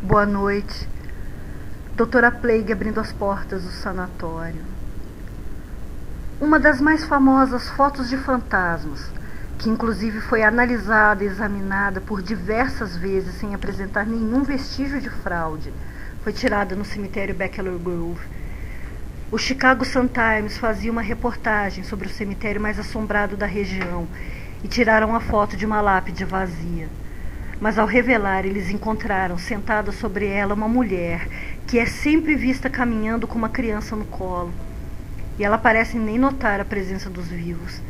Boa noite. Doutora Plague abrindo as portas do sanatório. Uma das mais famosas fotos de fantasmas, que inclusive foi analisada e examinada por diversas vezes sem apresentar nenhum vestígio de fraude, foi tirada no cemitério Bachelor Grove. O Chicago Sun-Times fazia uma reportagem sobre o cemitério mais assombrado da região e tiraram a foto de uma lápide vazia. Mas ao revelar, eles encontraram sentada sobre ela uma mulher que é sempre vista caminhando com uma criança no colo. E ela parece nem notar a presença dos vivos.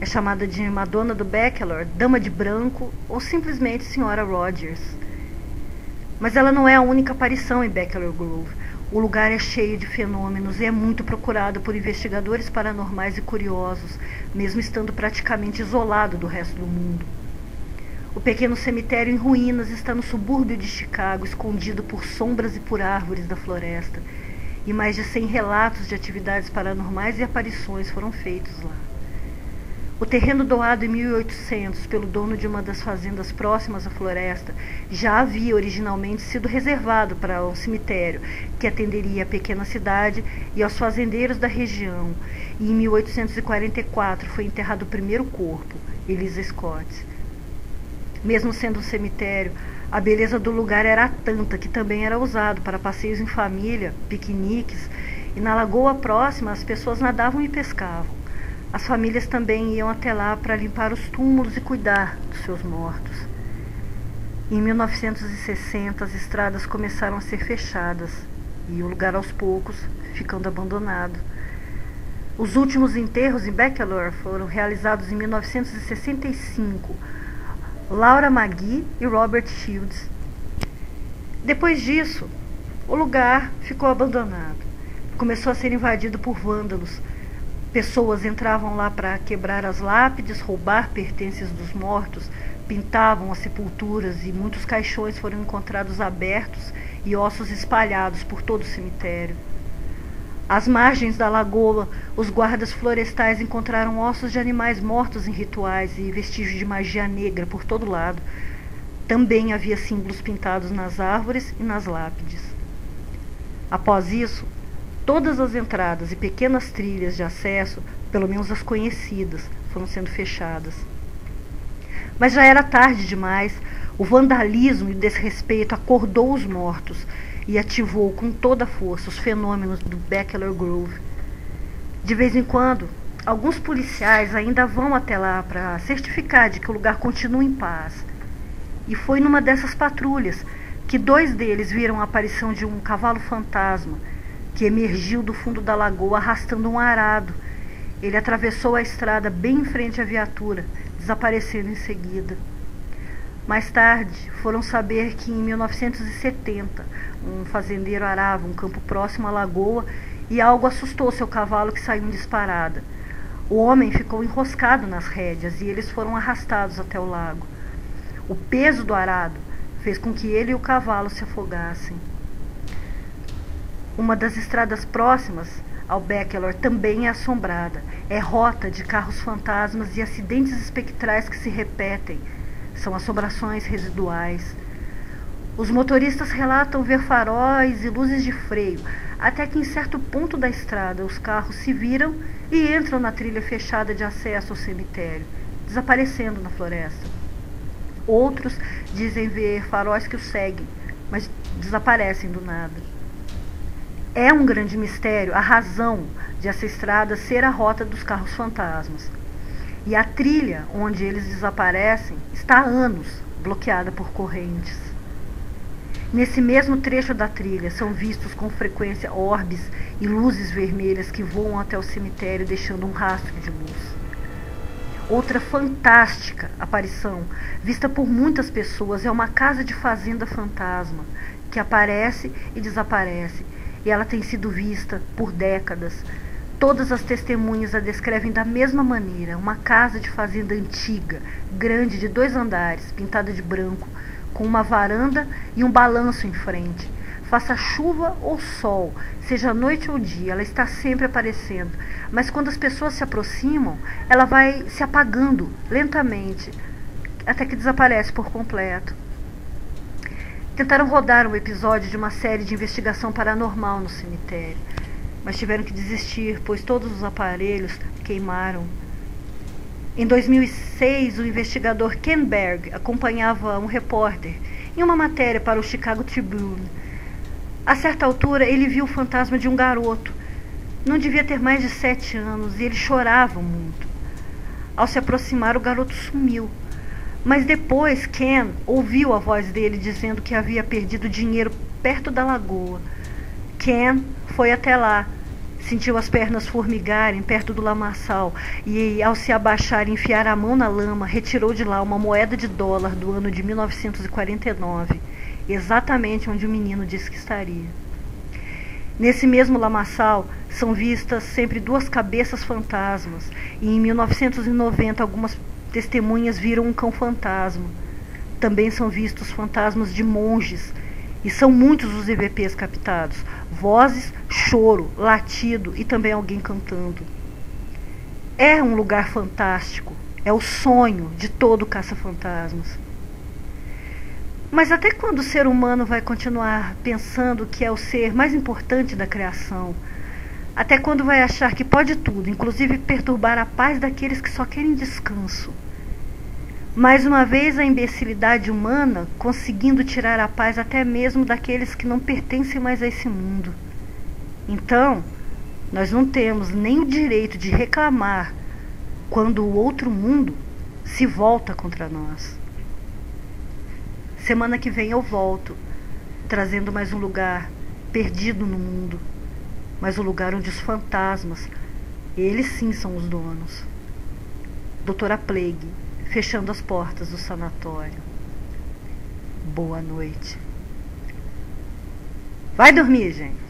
É chamada de Madonna do Bachelor, Dama de Branco ou simplesmente Senhora Rogers. Mas ela não é a única aparição em Bachelor Grove. O lugar é cheio de fenômenos e é muito procurado por investigadores paranormais e curiosos, mesmo estando praticamente isolado do resto do mundo. O pequeno cemitério em ruínas está no subúrbio de Chicago, escondido por sombras e por árvores da floresta, e mais de 100 relatos de atividades paranormais e aparições foram feitos lá. O terreno doado em 1800 pelo dono de uma das fazendas próximas à floresta já havia originalmente sido reservado para um cemitério que atenderia a pequena cidade e aos fazendeiros da região, e em 1844 foi enterrado o primeiro corpo, Eliza Scott. Mesmo sendo um cemitério, a beleza do lugar era tanta que também era usado para passeios em família, piqueniques, e na lagoa próxima as pessoas nadavam e pescavam. As famílias também iam até lá para limpar os túmulos e cuidar dos seus mortos. Em 1960, as estradas começaram a ser fechadas e o lugar aos poucos ficando abandonado. Os últimos enterros em Bachelor foram realizados em 1965. Laura McGee e Robert Shields. Depois disso, o lugar ficou abandonado. Começou a ser invadido por vândalos. Pessoas entravam lá para quebrar as lápides, roubar pertences dos mortos, pintavam as sepulturas e muitos caixões foram encontrados abertos e ossos espalhados por todo o cemitério. Às margens da lagoa, os guardas florestais encontraram ossos de animais mortos em rituais e vestígios de magia negra por todo lado. Também havia símbolos pintados nas árvores e nas lápides. Após isso, todas as entradas e pequenas trilhas de acesso, pelo menos as conhecidas, foram sendo fechadas. Mas já era tarde demais. O vandalismo e o desrespeito acordou os mortos e ativou com toda a força os fenômenos do Bachelor Grove. De vez em quando, alguns policiais ainda vão até lá para certificar de que o lugar continua em paz. E foi numa dessas patrulhas que 2 deles viram a aparição de um cavalo fantasma que emergiu do fundo da lagoa arrastando um arado. Ele atravessou a estrada bem em frente à viatura, desaparecendo em seguida. Mais tarde, foram saber que em 1970, um fazendeiro arava um campo próximo à lagoa e algo assustou seu cavalo que saiu em disparada. O homem ficou enroscado nas rédeas e eles foram arrastados até o lago. O peso do arado fez com que ele e o cavalo se afogassem. Uma das estradas próximas ao Bachelor também é assombrada. É rota de carros fantasmas e acidentes espectrais que se repetem. São assombrações residuais. Os motoristas relatam ver faróis e luzes de freio, até que em certo ponto da estrada os carros se viram e entram na trilha fechada de acesso ao cemitério, desaparecendo na floresta. Outros dizem ver faróis que os seguem, mas desaparecem do nada. É um grande mistério a razão de essa estrada ser a rota dos carros fantasmas. E a trilha onde eles desaparecem está há anos bloqueada por correntes. Nesse mesmo trecho da trilha são vistos com frequência orbes e luzes vermelhas que voam até o cemitério deixando um rastro de luz. Outra fantástica aparição, vista por muitas pessoas, é uma casa de fazenda fantasma que aparece e desaparece, e ela tem sido vista por décadas. Todas as testemunhas a descrevem da mesma maneira, uma casa de fazenda antiga, grande, de 2 andares, pintada de branco, com uma varanda e um balanço em frente. Faça chuva ou sol, seja noite ou dia, ela está sempre aparecendo, mas quando as pessoas se aproximam, ela vai se apagando lentamente, até que desaparece por completo. Tentaram rodar um episódio de uma série de investigação paranormal no cemitério, mas tiveram que desistir, pois todos os aparelhos queimaram. Em 2006, o investigador Ken Berg acompanhava um repórter em uma matéria para o Chicago Tribune. A certa altura, ele viu o fantasma de um garoto. Não devia ter mais de 7 anos e ele chorava muito. Ao se aproximar, o garoto sumiu. Mas depois, Ken ouviu a voz dele dizendo que havia perdido dinheiro perto da lagoa. Ken foi até lá, sentiu as pernas formigarem perto do lamaçal e, ao se abaixar e enfiar a mão na lama, retirou de lá uma moeda de dólar do ano de 1949, exatamente onde o menino disse que estaria. Nesse mesmo lamaçal são vistas sempre 2 cabeças fantasmas, e em 1990 algumas testemunhas viram um cão fantasma. Também são vistos fantasmas de monges, e são muitos os EVPs captados: vozes, choro, latido e também alguém cantando. É um lugar fantástico, é o sonho de todo caça-fantasmas. Mas até quando o ser humano vai continuar pensando que é o ser mais importante da criação? Até quando vai achar que pode tudo, inclusive perturbar a paz daqueles que só querem descanso? Mais uma vez a imbecilidade humana conseguindo tirar a paz até mesmo daqueles que não pertencem mais a esse mundo. Então, nós não temos nem o direito de reclamar quando o outro mundo se volta contra nós. Semana que vem eu volto, trazendo mais um lugar perdido no mundo, mas o lugar onde os fantasmas, eles sim são os donos. Doutora Plague, fechando as portas do sanatório. Boa noite. Vai dormir, gente.